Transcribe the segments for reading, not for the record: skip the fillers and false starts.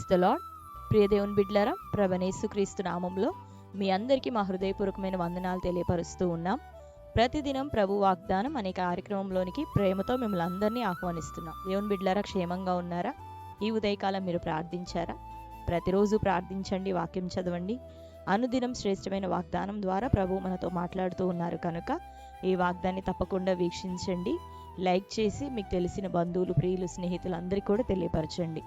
Praise the lord. ప్రియ దేవుని బిడ్డలారా, ప్రభువైన యేసుక్రీస్తు నామంలో మీ అందరికీ మా హృదయపూర్వకమైన వందనాలు తెలియపరుస్తూ ఉన్నాం. ప్రతిదినం ప్రభు వాగ్దానం అనే కార్యక్రమంలోనికి ప్రేమతో మిమ్మల్ని అందరినీ ఆహ్వానిస్తున్నాం. దేవుని బిడ్డలారా, క్షేమంగా ఉన్నారా? ఈ ఉదయకాలం మీరు ప్రార్థించారా? ప్రతిరోజు ప్రార్థించండి, వాక్యం చదవండి. అనుదినం శ్రేష్టమైన వాగ్దానం ద్వారా ప్రభు మనతో మాట్లాడుతూ ఉన్నారు కనుక ఈ వాగ్దాన్ని తప్పకుండా వీక్షించండి. లైక్ చేసి మీకు తెలిసిన బంధువులు, ప్రియులు, స్నేహితులు అందరికీ కూడా తెలియపరచండి.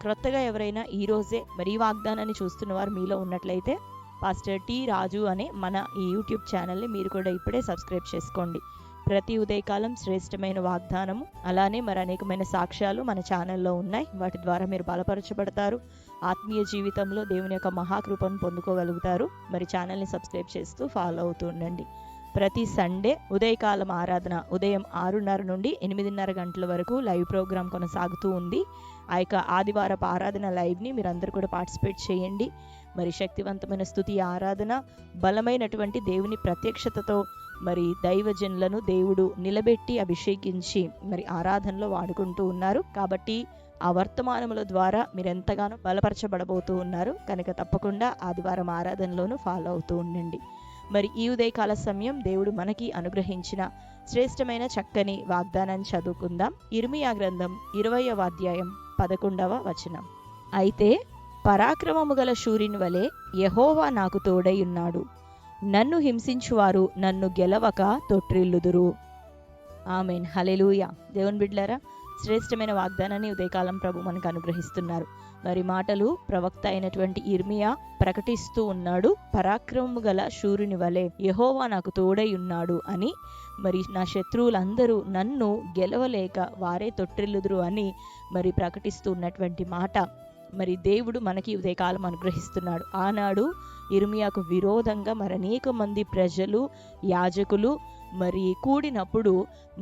క్రొత్తగా ఎవరైనా ఈ రోజే మరి ఈ వాగ్దానాన్ని చూస్తున్న వారు మీలో ఉన్నట్లయితే పాస్టర్ టి రాజు అనే మన ఈ యూట్యూబ్ ఛానల్ని మీరు కూడా ఇప్పుడే సబ్స్క్రైబ్ చేసుకోండి. ప్రతి ఉదయకాలం శ్రేష్టమైన వాగ్దానము, అలానే మరి అనేకమైన సాక్ష్యాలు మన ఛానల్లో ఉన్నాయి. వాటి ద్వారా మీరు బలపరచబడతారు, ఆత్మీయ జీవితంలో దేవుని యొక్క మహాకృపను పొందుకోగలుగుతారు. మరి ఛానల్ని సబ్స్క్రైబ్ చేస్తూ ఫాలో అవుతూ ఉండండి. ప్రతి సండే ఉదయకాలం ఆరాధన ఉదయం 6:30 నుండి 8:30 గంటల వరకు లైవ్ ప్రోగ్రాం కొనసాగుతూ ఉంది. ఆ యొక్క ఆదివారపు ఆరాధన లైవ్ని మీరందరూ కూడా పార్టిసిపేట్ చేయండి. మరి శక్తివంతమైన స్తుతి ఆరాధన, బలమైనటువంటి దేవుని ప్రత్యక్షతతో మరి దైవజనులను దేవుడు నిలబెట్టి అభిషేకించి మరి ఆరాధనలో వాడుకుంటూ ఉన్నారు. కాబట్టి ఆ వర్తమానముల ద్వారా మీరు ఎంతగానో బలపరచబడబోతూ ఉన్నారు కనుక తప్పకుండా ఆదివారం ఆరాధనలోనూ ఫాలో అవుతూ ఉండండి. మరి ఈ ఉదయకాల సమయం దేవుడు మనకి అనుగ్రహించిన శ్రేష్టమైన చక్కని వాగ్దానాన్ని చదువుకుందాం. ఇర్మియా గ్రంథం 20వ అధ్యాయం 11వ వచనం. అయితే పరాక్రమము గల శూరుని వలె యెహోవా నాకు తోడై ఉన్నాడు, నన్ను హింసించువారు నన్ను గెలవక తొట్రిల్లుదురు. ఆమేన్, హల్లెలూయా. దేవుని బిడ్డలారా, శ్రేష్టమైన వాగ్దానాన్ని ఉదయకాలం ప్రభు మనకు అనుగ్రహిస్తున్నారు. మరి మాటలు ప్రవక్త అయినటువంటి ఇర్మియా ప్రకటిస్తూ ఉన్నాడు. పరాక్రమము గల శూరుని వలె యెహోవా నాకు తోడై ఉన్నాడు అని, మరి నా శత్రువులందరూ నన్ను గెలవలేక వారే తొట్టిల్లుదురు అని మరి ప్రకటిస్తూ ఉన్నటువంటి మాట మరి దేవుడు మనకి ఉదయకాలం అనుగ్రహిస్తున్నాడు. ఆనాడు ఇర్మియాకు విరోధంగా మరి అనేక మంది ప్రజలు, యాజకులు మరి కూడినప్పుడు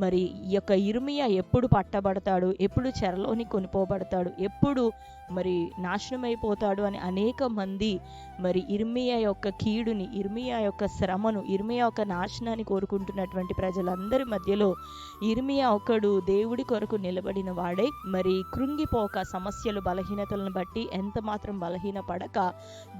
మరి ఈ యొక్క ఇర్మియా ఎప్పుడు పట్టబడతాడు, ఎప్పుడు చెరలోని కొనిపోబడతాడు, ఎప్పుడు మరి నాశనమైపోతాడు అని అనేక మంది మరి ఇర్మియా యొక్క కీడుని, ఇర్మియా యొక్క శ్రమను, ఇర్మియా యొక్క నాశనాన్ని కోరుకుంటున్నటువంటి ప్రజలందరి మధ్యలో ఇర్మియా ఒకడు దేవుడి కొరకు నిలబడిన వాడే మరి కృంగిపోక, సమస్యలు బలహీనతలను బట్టి ఎంత మాత్రం బలహీన పడక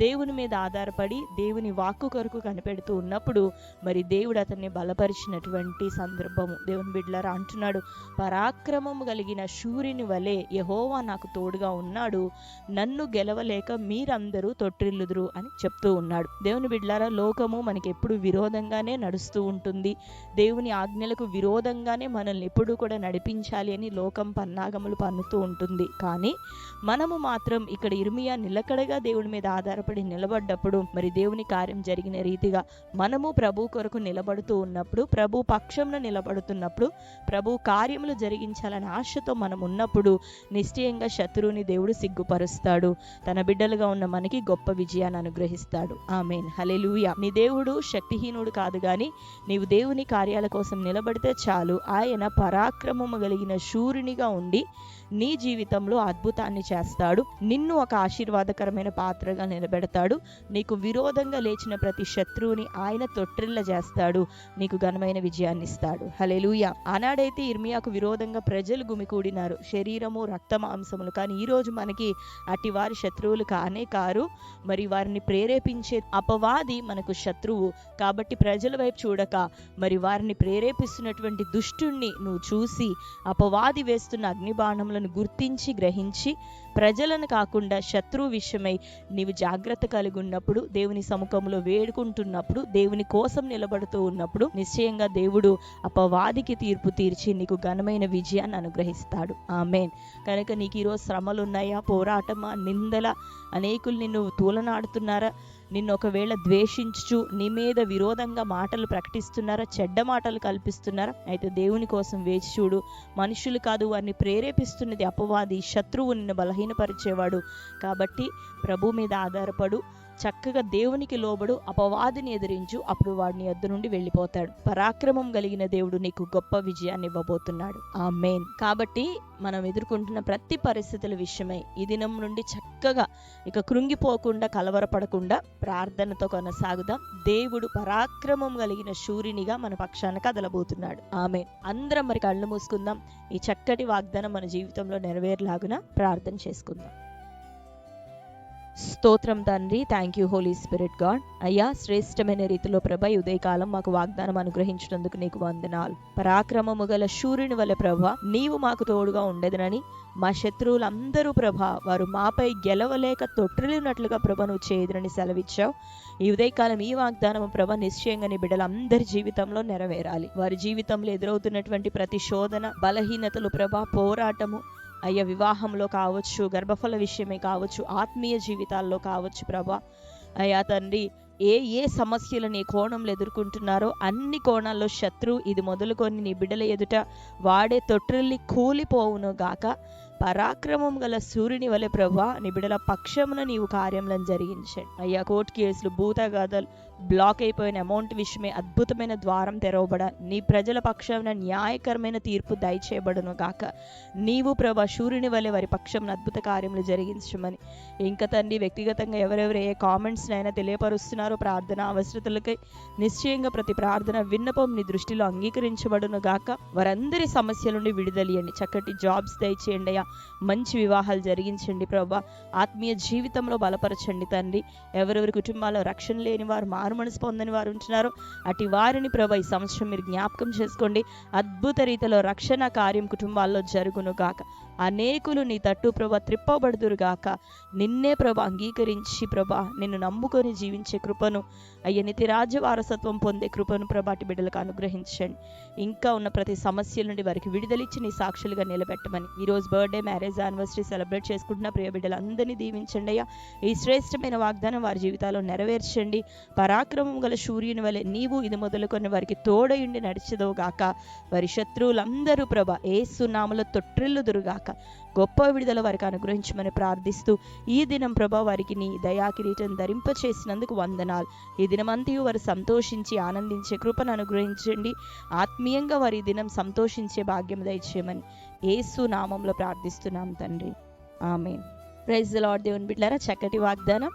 దేవుని మీద ఆధారపడి దేవుని వాక్కు కొరకు కనిపెడుతూ ఉన్నప్పుడు మరి దేవుడు అతన్ని బలపరిచినటువంటి సందర్భము. దేవుని బిడ్డలారా అంటున్నాడు, పరాక్రమము కలిగిన శూరుని వలె యెహోవా నాకు తోడుగా ఉన్నాడు, నన్ను గెలవలేక మీరందరూ తొట్టిల్లుదురు అని చెప్తూ ఉన్నాడు. దేవుని బిడ్డలారా, లోకము మనకి ఎప్పుడు విరోధంగానే నడుస్తూ ఉంటుంది. దేవుని ఆజ్ఞలకు విరోధంగానే మనల్ని ఎప్పుడు కూడా నడిపించాలి అని లోకం పన్నాగములు పన్నుతూ ఉంటుంది. కానీ మనము మాత్రం ఇక్కడ ఇర్మియా నిలకడగా దేవుని మీద ఆధారపడి నిలబడ్డప్పుడు మరి దేవుని కార్యం జరిగిన రీతిగా మనము ప్రభు కొరకు నిలబడుతూ ఉన్నప్పుడు, ప్రభు పక్షంలో నిలబడుతున్నప్పుడు, ప్రభు కార్యములు జరిగించాలని ఆశతో మనం ఉన్నప్పుడు నిశ్చయంగా శత్రువుని దేవుడు సిగ్గుపరుస్తాడు. తన బిడ్డలుగా ఉన్న మనకి గొప్ప విజయాన్ని అనుగ్రహిస్తాడు. ఆమేన్, హల్లెలూయా. నీ దేవుడు శక్తిహీనుడు కాదు, గాని నీవు దేవుని కార్యాల కోసం నిలబడితే చాలు. ఆయన పరాక్రమము కలిగిన శూరునిగా ఉండి నీ జీవితంలో అద్భుతాన్ని చేస్తాడు. నిన్ను ఒక ఆశీర్వాదకరమైన పాత్రగా నిలబెడతాడు. నీకు విరోధంగా లేచిన ప్రతి శత్రువుని ఆయన తొట్టిల్ల చేస్తాడు. నీకు ఘనమైన విజయాన్ని ఇస్తాడు. హల్లెలూయా. ఆనాడైతే ఇర్మియాకు విరోధంగా ప్రజలు గుమికూడినారు, శరీరము రక్త మాంసములు. కానీ ఈ రోజు మనకి అట్టి వారి శత్రువులు కానే కారు. మరి వారిని ప్రేరేపించే అపవాది మనకు శత్రువు. కాబట్టి ప్రజల వైపు చూడక మరి వారిని ప్రేరేపిస్తున్నటువంటి దుష్టుణ్ణి నువ్వు చూసి అపవాది వేస్తున్న అగ్నిబాణములను గుర్తించి గ్రహించి ప్రజలను కాకుండా శత్రువు విషయమై నీవు జాగ్రత్త కలిగి ఉన్నప్పుడు, దేవుని సముఖంలో వేడుకుంటున్నప్పుడు, దేవుని కోసం నిలబడుతూ ఉన్నప్పుడు నిశ్చయంగా దేవుడు అపవాదికి తీర్పు తీర్చి నీకు ఘనమైన విజయాన్ని అనుగ్రహిస్తాడు. ఆమేన్. కనుక నీకు ఈరోజు శ్రమలు ఉన్నాయా, పోరాటమా, నిందల, అనేకులు నిన్ను తూలనాడుతున్నారా, నిన్ను ఒకవేళ ద్వేషించు నీ మీద విరోధంగా మాటలు ప్రకటిస్తున్నారా, చెడ్డ మాటలు కల్పిస్తున్నారా, అయితే దేవుని కోసం వేచి చూడు. మనుషులు కాదు, వారిని ప్రేరేపిస్తున్నది అపవాది, శత్రువు, నిన్ను బలహీనపరిచేవాడు. కాబట్టి ప్రభు మీద ఆధారపడు, చక్కగా దేవునికి లోబడు, అపవాదిని ఎదిరించు, అప్పుడు వాడిని యొద్ద నుండి వెళ్ళిపోతాడు. పరాక్రమం కలిగిన దేవుడు నీకు గొప్ప విజయాన్ని ఇవ్వబోతున్నాడు. ఆమేన్. కాబట్టి మనం ఎదుర్కొంటున్న ప్రతి పరిస్థితుల విషయమై ఈ దినం నుండి చక్కగా ఇక కృంగిపోకుండా, కలవరపడకుండా ప్రార్థనతో కొనసాగుదాం. దేవుడు పరాక్రమం కలిగిన శూరునిగా మన పక్షాన కదలబోతున్నాడు. ఆమేన్. అందరం మరి కళ్ళు మూసుకుందాం. ఈ చక్కటి వాగ్దానం మన జీవితంలో నెరవేరలాగున ప్రార్థన చేసుకుందాం. స్తోత్రం తండ్రి. Thank you holy spirit God. అయ్యా, శ్రేష్టమైన రీతిలో ప్రభ ఈ ఉదయకాలం మాకు వాగ్దానం అనుగ్రహించినందుకు నీకు వందనాలు. పరాక్రమము గల శూరుని వలె ప్రభ నీవు మాకు తోడుగా ఉండేదనని, మా శత్రువులందరూ ప్రభ వారు మాపై గెలవలేక తొట్టిల్లినట్లుగా ప్రభ నువ్వు చేయదునని సెలవిచ్చావు. ఈ ఉదయకాలం ఈ వాగ్దానము ప్రభ నిశ్చయంగా నీ బిడ్డలందరి జీవితంలో నెరవేరాలి. వారి జీవితంలో ఎదురవుతున్నటువంటి ప్రతి శోధన, బలహీనతలు ప్రభ, పోరాటము అయ్యా, వివాహంలో కావచ్చు, గర్భఫల విషయమే కావచ్చు, ఆత్మీయ జీవితాల్లో కావచ్చు ప్రభా. అయ్యా తండ్రి, ఏ సమస్యలు నీ కోణంలో ఎదుర్కొంటున్నారో అన్ని కోణాల్లో శత్రువు ఇది మొదలుకొని నీ బిడ్డల ఎదుట వాడే తొట్టిల్లి కూలిపోవును గాక. పరాక్రమం గల సూర్యుని వలె ప్రభా నీ బిడ్డల పక్షమున నీవు కార్యములను జరిగించండి. అయ్యా, కోర్టు కేసులు, భూతగాథలు, బ్లాక్ అయిపోయిన అమౌంట్ విషయమే అద్భుతమైన ద్వారం తెరవబడ, నీ ప్రజల పక్షమున న్యాయకరమైన తీర్పు దయచేయబడును గాక. నీవు ప్రభా సూర్యుని వలె వారి పక్షమున అద్భుత కార్యములు జరిగించమని, ఇంకా తండ్రి వ్యక్తిగతంగా ఎవరెవరు ఏ కామెంట్స్ అయినా తెలియపరుస్తున్నారో ప్రార్థన అవసరతలకై నిశ్చయంగా ప్రతి ప్రార్థన విన్నపం నీ దృష్టిలో అంగీకరించబడును గాక. వారందరి సమస్యల నుండి విడుదలియండి. చక్కటి జాబ్స్ దయచేయండి అయ్యా. మంచి వివాహాలు జరిగించండి ప్రభా. ఆత్మీయ జీవితంలో బలపరచండి తండ్రి. ఎవరెవరి కుటుంబాల్లో రక్షణ లేని వారు, మారు మనసు పొందని వారు ఉంటున్నారో అటు వారిని ప్రభా ఈ సంవత్సరం మీరు జ్ఞాపకం చేసుకోండి. అద్భుత రీతిలో రక్షణ కార్యం కుటుంబాల్లో జరుగును గాక. అనేకులు నీ తట్టు ప్రభా త్రిప్పబడుదురు గాక. నిన్నే ప్రభా అంగీకరించి ప్రభా నిన్ను నమ్ముకొని జీవించే కృపను, అయ్య నిత్య రాజ్య వారసత్వం పొందే కృపను ప్రభాటి బిడ్డలకు అనుగ్రహించండి. ఇంకా ఉన్న ప్రతి సమస్యల నుండి వారికి విడుదలిచ్చి నీ సాక్షులుగా నిలబెట్టమని, ఈరోజు బర్త్డే, మ్యారేజ్ యానివర్సరీ సెలబ్రేట్ చేసుకుంటున్న ప్రియ బిడ్డలందరినీ దీవించండి అయ్యా. ఈ శ్రేష్టమైన వాగ్దానం వారి జీవితాల్లో నెరవేర్చండి. పరాక్రమం గల సూర్యుని వలె నీవు ఇది మొదలుకొని వారికి తోడయుండి నడిచెదవు గాక. వారి శత్రువులందరూ ప్రభా యేసు నామములో తొట్టిల్లుదురుగాక. గొప్ప విడుదల వారికి అనుగ్రహించమని ప్రార్థిస్తూ, ఈ దినం ప్రభా వారికి నీ దయా కిరీటం ధరింపచేసినందుకు వందనాలు. ఈ దినమంతయు వారు సంతోషించి ఆనందించే కృపను అనుగ్రహించండి. ఆత్మీయంగా వారి దినం సంతోషించే భాగ్యం దయచేయమని యేసు నామంలో ప్రార్థిస్తున్నాం తండ్రి, ఆమేన్. Praise the lord. దేవుని బిడ్డలారా, చక్కటి వాగ్దానం.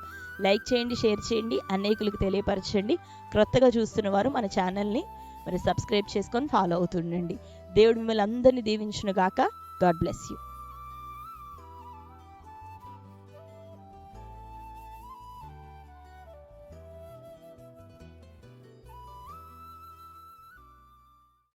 లైక్ చేయండి, షేర్ చేయండి, అనేకులకు తెలియపరచండి. క్రొత్తగా చూస్తున్న వారు మన ఛానల్ని మరి సబ్స్క్రైబ్ చేసుకొని ఫాలో అవుతుండండి. దేవుడు మిమ్మల్ని అందరినీ దీవించును గాక. God bless you.